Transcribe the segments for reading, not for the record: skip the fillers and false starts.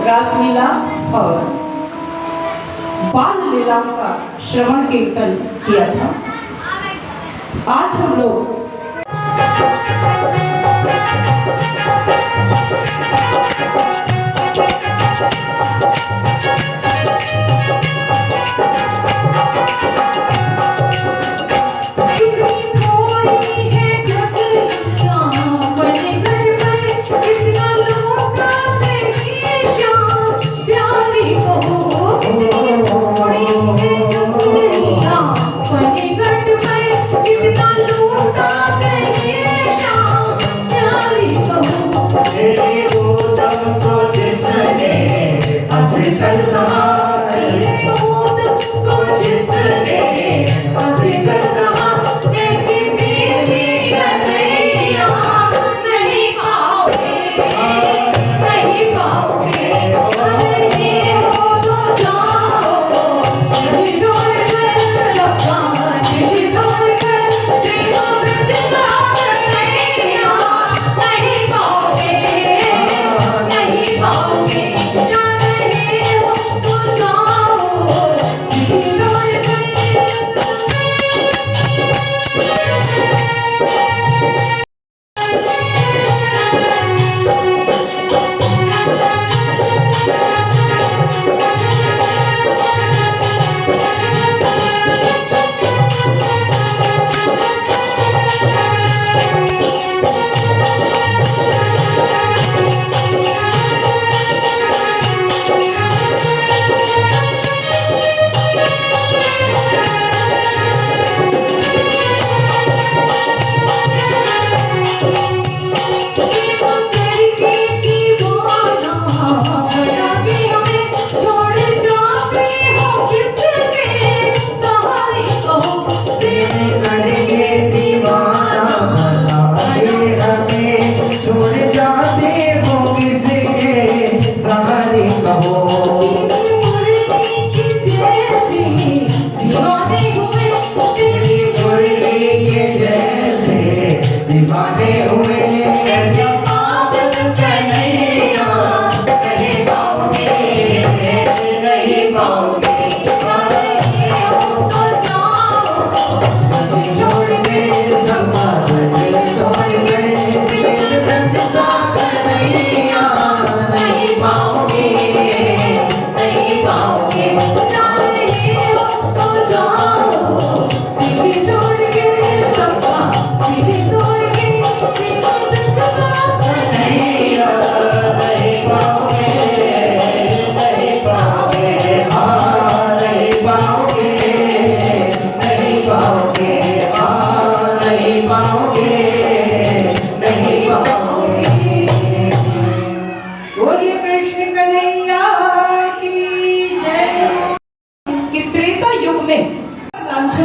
रासलीला और बाल लीला का श्रवण कीर्तन किया था। आज हम लोग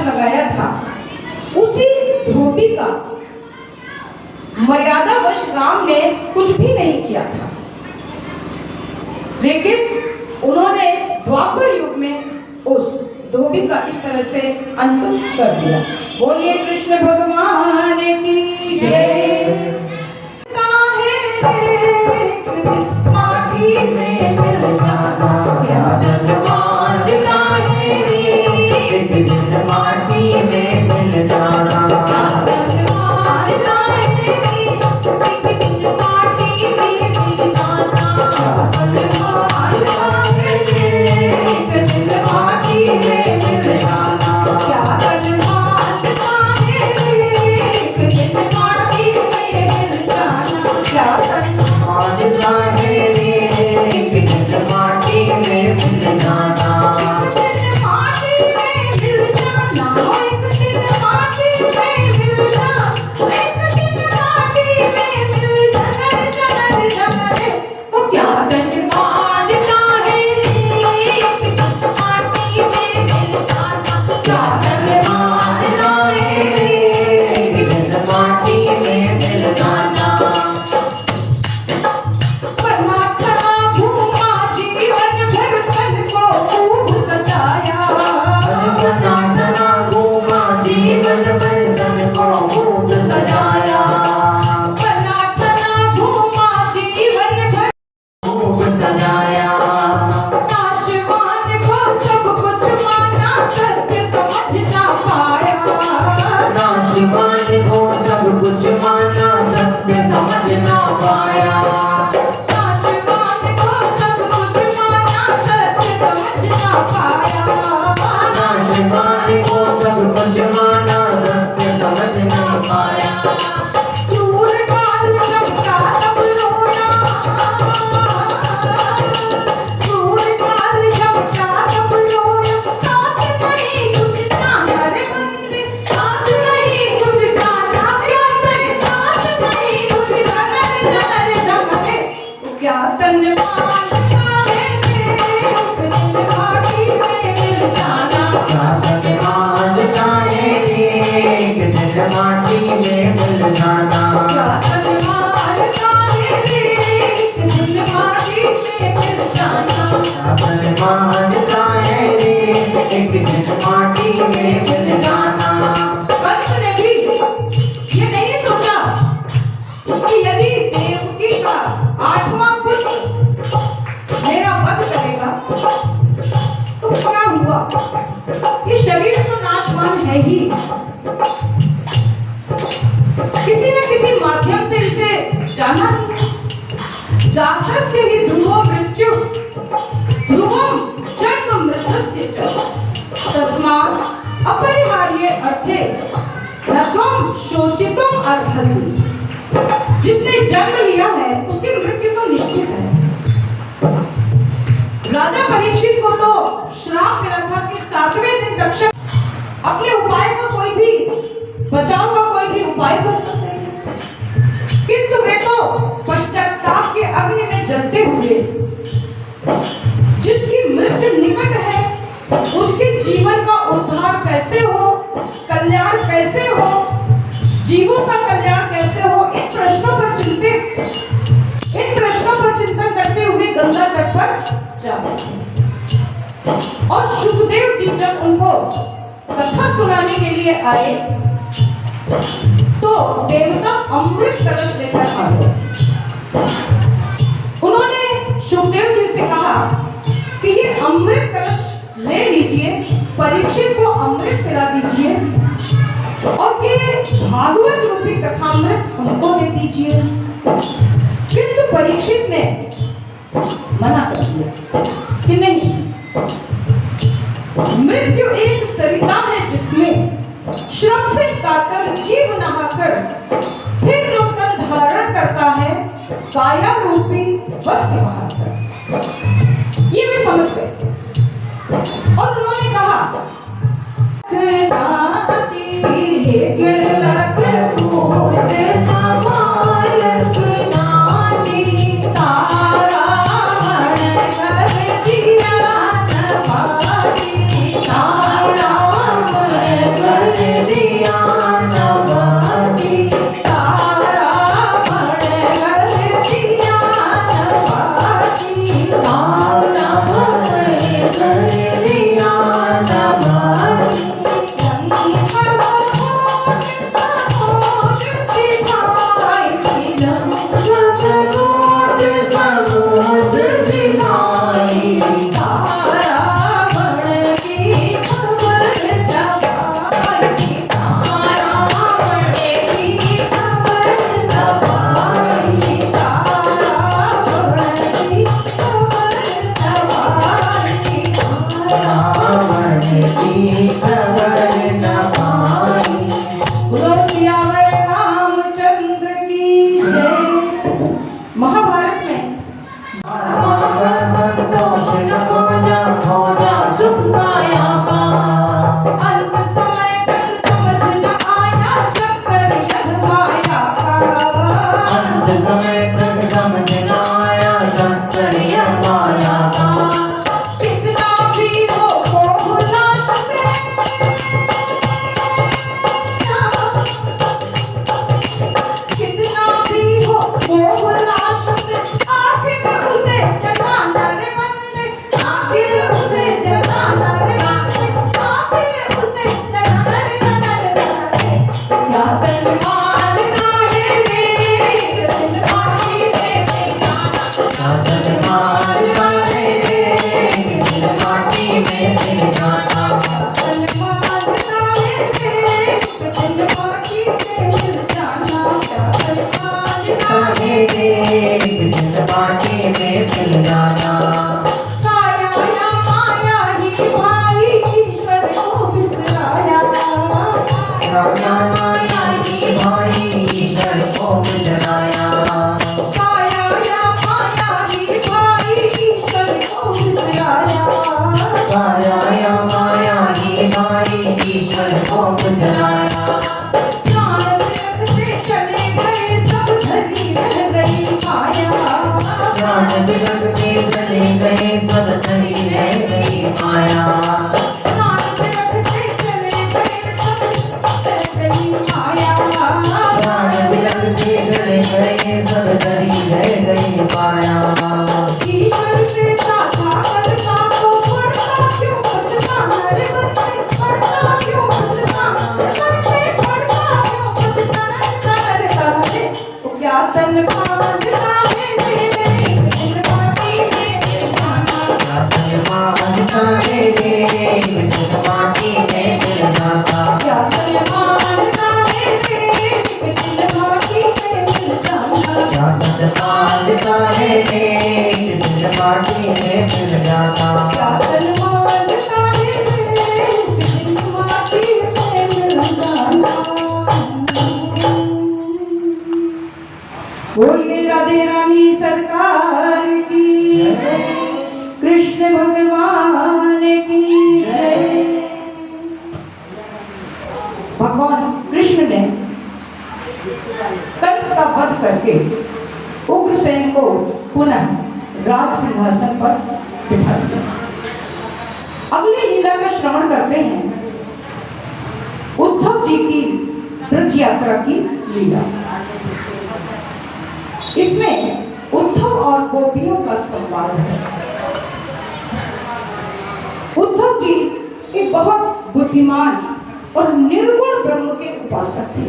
लगाया था, उसी धोबी का मर्यादावश राम ने कुछ भी नहीं किया था, लेकिन उन्होंने द्वापर युग में उस धोबी का इस तरह से अंत कर दिया। बोलिए कृष्ण भगवान की जय। माटी में मिल जाना माटी में मिल जाना माटी में मिल जाना। कंस ने भी ये नहीं सोचा कि यदि देवकी का 8वां पुत्र मेरा वध करेगा तो क्या हुआ, ये शरीर तो नाशवान है ही, किसी न किसी माध्यम से इसे जाना ही। जातस्य ही ध्रुवो मृत्यु ध्रुवम जन्म मृतस्य च तस्मात् अपरिहार्ये अर्थे न त्वं शोचितुम् अर्हसि। जिसने जन्म लिया है उसकी मृत्यु तो निश्चित है। राजा परीक्षित को तो श्राप मिला था कि 7वें दिन तक्षक अपने उपाय का कोई भी बचाव का कोई भी उपाय कर सकते हैं, किंतु वे तो पश्चाताप के अग्नि में जलते हुए, जिसकी मृत्यु निकट है उसके जीवन का उद्धार कैसे हो, कल्याण कैसे हो, जीवों का कल्याण कैसे हो, इन प्रश्नों पर चिंतन करते हुए गंगा तट पर जाओ। और सुखदेव जी जब उनको कथा सुनाने के लिए आए तो देवता अमृत कलश लेकर आ गए। उन्होंने सुखदेव जी से कहा कि ये अमृत कलश ले लीजिए, परीक्षित को अमृत पिला दीजिए और ये भागवत रूपी कथामृत हमको दे दीजिए। किंतु परीक्षित ने मना कर दिया कि नहीं, मृत्यु एक सरिता है जिसमें श्रम से कातर जीव नहाकर फिर नूतन धारण करता है काया रूपी वस्त्र बहाकर। ये भी समझ गए और उन्होंने कहा ईश्वर से में मिल जाता। क्या सलमान तारे किसी माटी में मिल जाता। बोलिए राधे रानी सरकार की, कृष्ण भगवान की जय। भगवान कृष्ण ने कंस का वध करके उग्रसेन को पुनः राज सिंहासन पर बिठा दिया। अगली लीला का श्रवण करते हैं, उद्धव जी की ब्रज यात्रा की लीला। इसमें उद्धव और गोपियों का संवाद है। उद्धव जी एक बहुत बुद्धिमान और निर्गुण ब्रह्म के उपासक थे।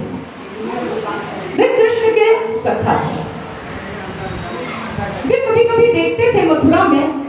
वे कृष्ण के सखा थे। वे कभी कभी देखते थे मथुरा में